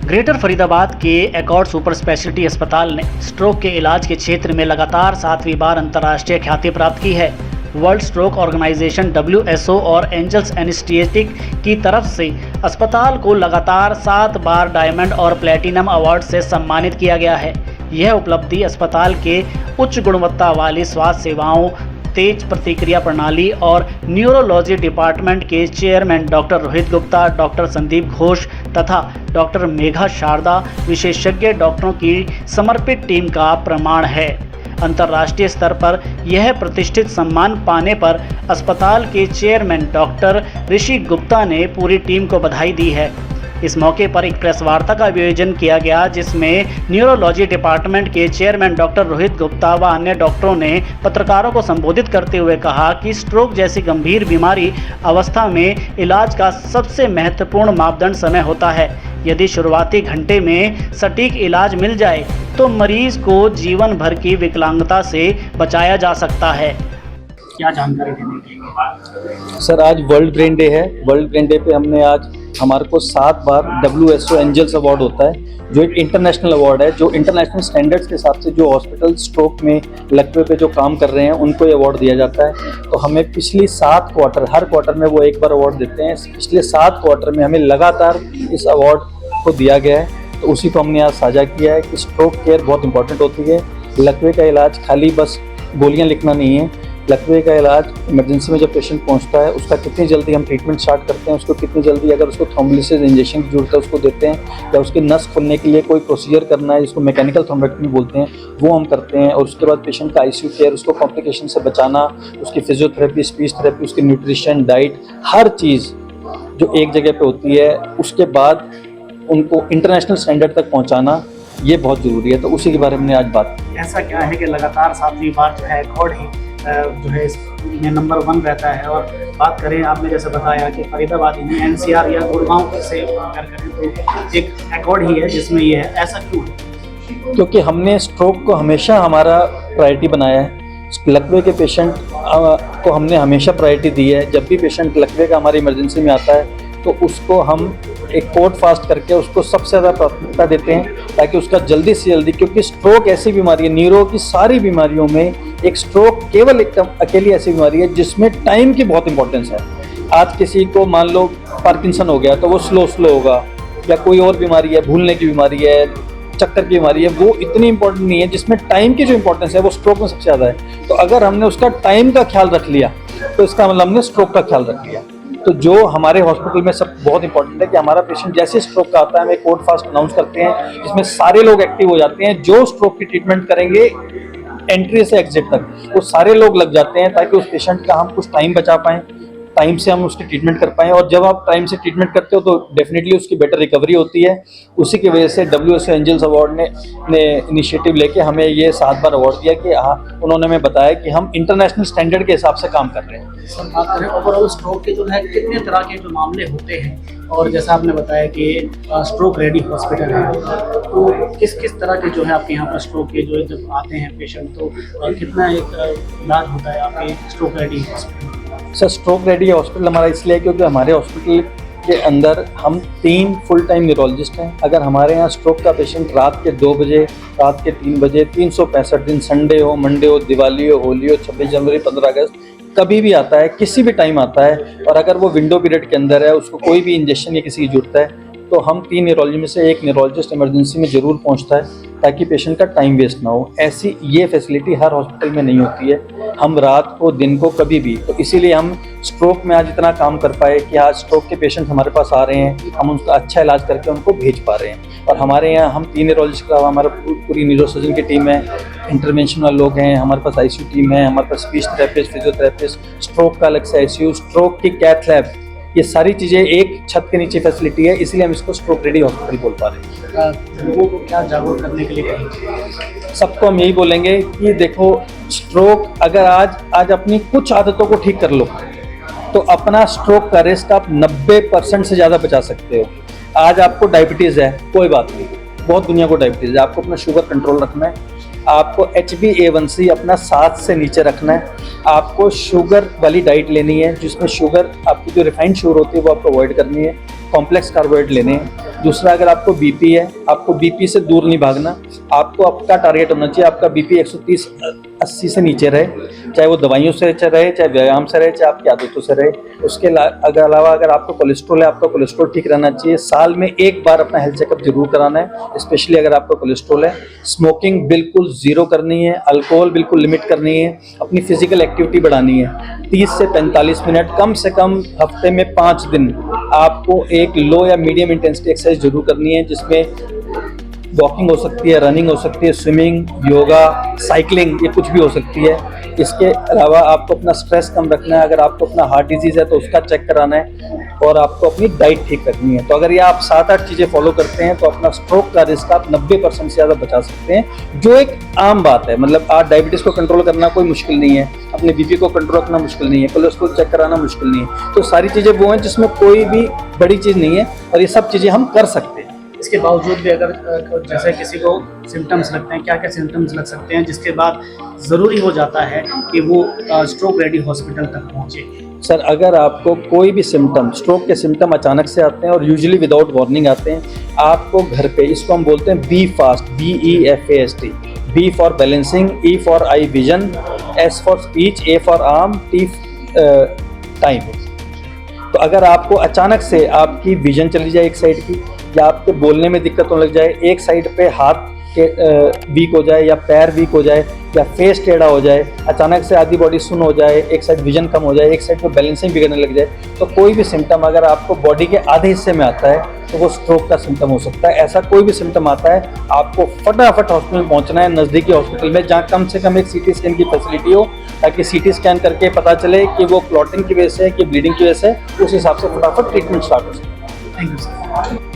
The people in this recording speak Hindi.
ग्रेटर फरीदाबाद के एकॉर्ड सुपर स्पेशलिटी अस्पताल ने स्ट्रोक के इलाज के क्षेत्र में लगातार 7वीं बार अंतर्राष्ट्रीय ख्याति प्राप्त की है। वर्ल्ड स्ट्रोक ऑर्गेनाइजेशन WHO और एंजल्स एनेस्थीसिया की तरफ से अस्पताल को लगातार 7 बार डायमंड और प्लैटिनम अवार्ड से सम्मानित किया गया है। यह उपलब्धि अस्पताल के उच्च गुणवत्ता वाली स्वास्थ्य सेवाओं, तेज प्रतिक्रिया प्रणाली और न्यूरोलॉजी डिपार्टमेंट के chairman doctor Rohit Gupta, doctor Sandeep Ghosh तथा डॉक्टर मेघा शारदा विशेषज्ञ डॉक्टरों की समर्पित टीम का प्रमाण है। अंतर्राष्ट्रीय स्तर पर यह प्रतिष्ठित सम्मान पाने पर अस्पताल के चेयरमैन डॉक्टर ऋषि गुप्ता ने पूरी टीम को बधाई दी है। इस मौके पर एक प्रेस वार्ता का आयोजन किया गया, जिसमें न्यूरोलॉजी डिपार्टमेंट के चेयरमैन डॉक्टर रोहित गुप्ता व अन्य डॉक्टरों ने पत्रकारों को संबोधित करते हुए कहा कि स्ट्रोक जैसी गंभीर बीमारी अवस्था में इलाज का सबसे महत्वपूर्ण मापदंड समय होता है। यदि शुरुआती घंटे में सटीक इलाज मिल जाए तो मरीज को जीवन भर की विकलांगता से बचाया जा सकता है। क्या जानकारी देने की? सर, आज वर्ल्ड ब्रेन डे है। वर्ल्ड ब्रेन डे पे हमने आज हमारे को 7 बार WHO एंजल्स अवार्ड होता है, जो एक इंटरनेशनल अवार्ड है, जो इंटरनेशनल स्टैंडर्ड्स के हिसाब से जो हॉस्पिटल स्ट्रोक में लकवे पे जो काम कर रहे हैं उनको ये अवार्ड दिया जाता है। तो हमें पिछली 7 क्वार्टर, हर क्वार्टर में वो एक बार अवार्ड देते हैं। पिछले 7 क्वार्टर में हमें लगातार इस अवार्ड को दिया गया है, तो उसी को हमने आज साझा किया है कि स्ट्रोक केयर बहुत इंपॉर्टेंट होती है। लकवे का इलाज खाली बस गोलियाँ लिखना नहीं है। लकवे का इलाज इमरजेंसी में जब पेशेंट पहुंचता है, उसका कितनी जल्दी हम ट्रीटमेंट स्टार्ट करते हैं, उसको कितनी जल्दी अगर उसको थ्रोम्बोलिसिस इंजेक्शन की जरूरत है उसको देते हैं, या उसकी नस खोलने के लिए कोई प्रोसीजर करना है जिसको मैकेनिकल थ्रोम्बेक्टमी बोलते हैं, वो हम करते हैं। और उसके बाद पेशेंट का ICU केयर, उसको कॉम्प्लिकेशन से बचाना, उसकी फिजियोथेरेपी, स्पीच थेरेपी, उसकी न्यूट्रिशन, डाइट, हर चीज़ जो एक जगह पर होती है, उसके बाद उनको इंटरनेशनल स्टैंडर्ड तक पहुँचाना, ये बहुत ज़रूरी है। तो उसी के बारे में आज बात। ऐसा क्या है कि लगातार 7वीं बार जो है एकॉर्ड ही जो है इसमें नंबर 1 रहता है? और बात करें, आपने जैसे बताया कि फरीदाबाद में NCR या गुड़गांव से कंपेयर करें तो एक एकॉर्ड ही है जिसमें ये है, ऐसा क्यों है? क्योंकि हमने स्ट्रोक को हमेशा हमारा प्रायोरिटी बनाया है। लकवे के पेशेंट को हमने हमेशा प्रायोरिटी दी है। जब भी पेशेंट लकवे का हमारी इमरजेंसी में आता है तो उसको हम एक कोड फास्ट करके उसको सबसे ज़्यादा प्राथमिकता देते हैं, ताकि उसका जल्दी से जल्दी, क्योंकि स्ट्रोक ऐसी बीमारी है, न्यूरो की सारी बीमारियों में एक स्ट्रोक केवल एक अकेली ऐसी बीमारी है जिसमें टाइम की बहुत इंपॉर्टेंस है। आज किसी को मान लो पार्किंसन हो गया तो वो स्लो होगा, या कोई और बीमारी है, भूलने की बीमारी है, चक्कर की बीमारी है, वो इतनी इंपॉर्टेंट नहीं है। जिसमें टाइम की जो इंपॉर्टेंस है वो स्ट्रोक में सबसे ज़्यादा है। तो अगर हमने उसका टाइम का ख्याल रख लिया तो इसका मतलब हमने स्ट्रोक का ख्याल रख लिया। तो जो हमारे हॉस्पिटल में सब बहुत इंपॉर्टेंट है कि हमारा पेशेंट जैसे स्ट्रोक का आता है, हम एक कोड फास्ट अनाउंस करते हैं जिसमें सारे लोग एक्टिव हो जाते हैं। जो स्ट्रोक की ट्रीटमेंट करेंगे एंट्री से एग्जिट तक, वो सारे लोग लग जाते हैं, ताकि उस पेशेंट का हम कुछ टाइम बचा पाएँ, टाइम से हम उसकी ट्रीटमेंट कर पाएँ। और जब आप टाइम से ट्रीटमेंट करते हो तो डेफिनेटली उसकी बेटर रिकवरी होती है। उसी की वजह से WHO एंजल्स अवार्ड ने इनिशिएटिव लेके हमें ये 7 बार अवार्ड दिया कि उन्होंने हमें बताया कि हम इंटरनेशनल स्टैंडर्ड के हिसाब से काम कर रहे हैं। सर, बात करें ओवरऑल स्ट्रोक के जो है कितने तरह के जो मामले होते हैं, और जैसा आपने बताया कि स्ट्रोक रेडी हॉस्पिटल है, तो किस तरह के जो है आपके यहाँ पर स्ट्रोक के जो जब आते हैं पेशेंट, तो कितना एक इलाज होता है आपके stroke ready hospital? Sir, stroke ready hospital हमारा इसलिए क्योंकि हमारे हॉस्पिटल के अंदर हम 3 फुल टाइम न्यूरोलॉजिस्ट हैं। अगर हमारे यहाँ स्ट्रोक का पेशेंट रात के 2 बजे, रात के 3 बजे, 365 दिन, संडे हो, मंडे हो, दिवाली हो, होली हो, 26 जनवरी, 15 अगस्त, कभी भी आता है, किसी भी टाइम आता है, और अगर वो विंडो पीरियड के अंदर है, उसको कोई भी इंजेक्शन या किसी की जरूरत है, तो हम 3 न्यूरोलॉजी में से एक न्यूरोलॉजिस्ट इमरजेंसी में ज़रूर पहुंचता है, ताकि पेशेंट का टाइम वेस्ट ना हो। ऐसी ये फैसिलिटी हर हॉस्पिटल में नहीं होती है, हम रात को, दिन को, कभी भी। तो इसीलिए हम स्ट्रोक में आज इतना काम कर पाए कि आज स्ट्रोक के पेशेंट हमारे पास आ रहे हैं, हम उनका अच्छा इलाज करके उनको भेज पा रहे हैं। और हमारे यहाँ हम 3 न्यूरोलॉजिस्ट के अलावा हमारा पूरी न्यूरोसर्जन की टीम है, इंटरवेंशन वाले लोग हैं, हमारे पास ICU टीम है, हमारे पास स्पीच थेरेपिस्ट, फिजियोथेरेपिस्ट, स्ट्रोक का अलग से ICU, स्ट्रोक की कैथ लैब, ये सारी चीज़ें एक छत के नीचे फैसिलिटी है। इसलिए हम इसको स्ट्रोक रेडी हॉस्पिटल बोल पा रहे हैं। लोगों को क्या जागरूक करने के लिए कहेंगे? सबको हम यही बोलेंगे कि देखो, स्ट्रोक अगर आज अपनी कुछ आदतों को ठीक कर लो तो अपना स्ट्रोक का रिस्क आप 90% से ज़्यादा बचा सकते हो। आज आपको डायबिटीज़ है, कोई बात नहीं, बहुत दुनिया को डायबिटीज़ है, आपको अपना शुगर कंट्रोल रखना है, आपको HbA1c अपना 7 से नीचे रखना है, आपको शुगर वाली डाइट लेनी है जिसमें शुगर, आपकी जो रिफाइंड शुगर होती है वो आपको अवॉइड करनी है, कॉम्प्लेक्स कार्बोहाइड्रेट लेने हैं, दूसरा, अगर आपको बीपी है, आपको बीपी से दूर नहीं भागना, आपको आपका टारगेट होना चाहिए आपका बीपी 130/80 से नीचे रहे, चाहे वो दवाइयों से रहे, चाहे व्यायाम से रहे, चाहे आपकी आदतों से रहे। उसके अलावा अगर आपको कोलेस्ट्रॉल है, आपका कोलेस्ट्रॉल ठीक रहना चाहिए। साल में एक बार अपना हेल्थ चेकअप जरूर कराना है, स्पेशली अगर आपको कोलेस्ट्रॉल है। स्मोकिंग बिल्कुल ज़ीरो करनी है, अल्कोहल बिल्कुल लिमिट करनी है, अपनी फिजिकल एक्टिविटी बढ़ानी है। 30 से 45 मिनट कम से कम हफ्ते में 5 दिन आपको एक लो या मीडियम इंटेंसिटी एक्सरसाइज जरूर करनी है, जिसमें वॉकिंग हो सकती है, रनिंग हो सकती है, स्विमिंग, योगा, साइकिलिंग, ये कुछ भी हो सकती है। इसके अलावा आपको अपना स्ट्रेस कम रखना है। अगर आपको अपना हार्ट डिजीज़ है तो उसका चेक कराना है, और आपको अपनी डाइट ठीक रखनी है। तो अगर ये आप 7-8 चीज़ें फॉलो करते हैं तो अपना स्ट्रोक का रिस्क आप 90% से ज़्यादा बचा सकते हैं, जो एक आम बात है। मतलब आप डायबिटीज़ को कंट्रोल करना कोई मुश्किल नहीं है, अपने बीपी को कंट्रोल रखना मुश्किल नहीं है, कोलेस्ट्रॉल चेक कराना मुश्किल नहीं है। तो सारी चीज़ें वो हैं जिसमें कोई भी बड़ी चीज़ नहीं है, और ये सब चीज़ें हम कर सकते हैं। इसके बावजूद भी अगर जैसे किसी को सिम्टम्स लगते हैं, क्या क्या सिम्टम्स लग सकते हैं जिसके बाद ज़रूरी हो जाता है कि वो स्ट्रोक रेडी हॉस्पिटल तक पहुँचे? सर, अगर आपको कोई भी सिम्टम, स्ट्रोक के सिम्टम अचानक से आते हैं और यूजुअली विदाउट वार्निंग आते हैं, आपको घर पे, इसको हम बोलते हैं be fast, BEFAST, B for balancing, E for eye vision, S for speech, A for arm, T time. तो अगर आपको अचानक से आपकी विजन चली जाए एक साइड की, या आपके बोलने में दिक्कत होने लग जाए, एक साइड पे हाथ वीक हो जाए, या पैर वीक हो जाए, या फेस टेढ़ा हो जाए, अचानक से आधी बॉडी सुन्न हो जाए, एक साइड विजन कम हो जाए, एक साइड पे बैलेंसिंग बिगड़ने लग जाए, तो कोई भी सिम्टम अगर आपको बॉडी के आधे हिस्से में आता है तो वो स्ट्रोक का सिम्टम हो सकता है। ऐसा कोई भी सिम्टम आता है, आपको फटाफट हॉस्पिटल पहुंचना है, नज़दीकी हॉस्पिटल में, जहाँ कम से कम एक CT स्कैन की फैसिलिटी हो, ताकि CT स्कैन करके पता चले कि वो क्लॉटिंग की वजह से है कि ब्लीडिंग की वजह से, उस हिसाब से फटाफट ट्रीटमेंट स्टार्ट हो सके। Thank you sir.